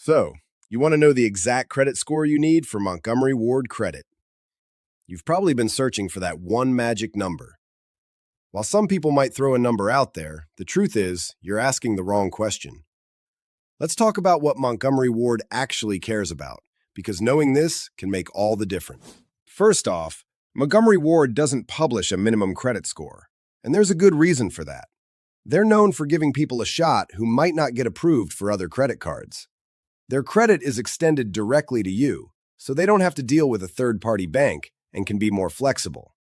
So, you want to know the exact credit score you need for Montgomery Ward Credit. You've probably been searching for that one magic number. While some people might throw a number out there, the truth is you're asking the wrong question. Let's talk about what Montgomery Ward actually cares about, because knowing this can make all the difference. First off, Montgomery Ward doesn't publish a minimum credit score, and there's a good reason for that. They're known for giving people a shot who might not get approved for other credit cards. Their credit is extended directly to you, so they don't have to deal with a third-party bank and can be more flexible.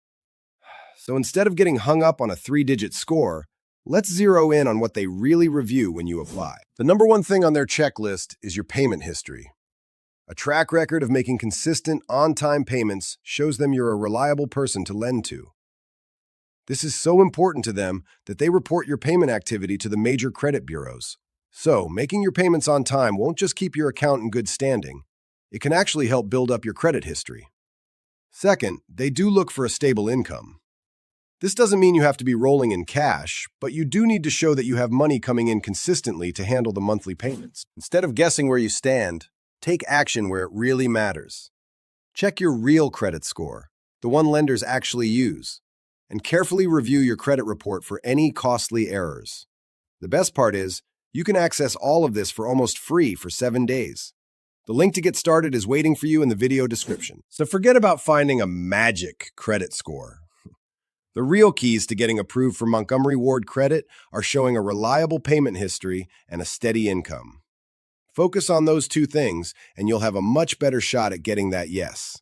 So instead of getting hung up on a 3-digit score, let's zero in on what they really review when you apply. The number one thing on their checklist is your payment history. A track record of making consistent, on-time payments shows them you're a reliable person to lend to. This is so important to them that they report your payment activity to the major credit bureaus. So, making your payments on time won't just keep your account in good standing. It can actually help build up your credit history. Second, they do look for a stable income. This doesn't mean you have to be rolling in cash, but you do need to show that you have money coming in consistently to handle the monthly payments. Instead of guessing where you stand, take action where it really matters. Check your real credit score, the one lenders actually use, and carefully review your credit report for any costly errors. The best part is, you can access all of this for almost free for 7 days. The link to get started is waiting for you in the video description. So forget about finding a magic credit score. The real keys to getting approved for Montgomery Ward Credit are showing a reliable payment history and a steady income. Focus on those two things, and you'll have a much better shot at getting that yes.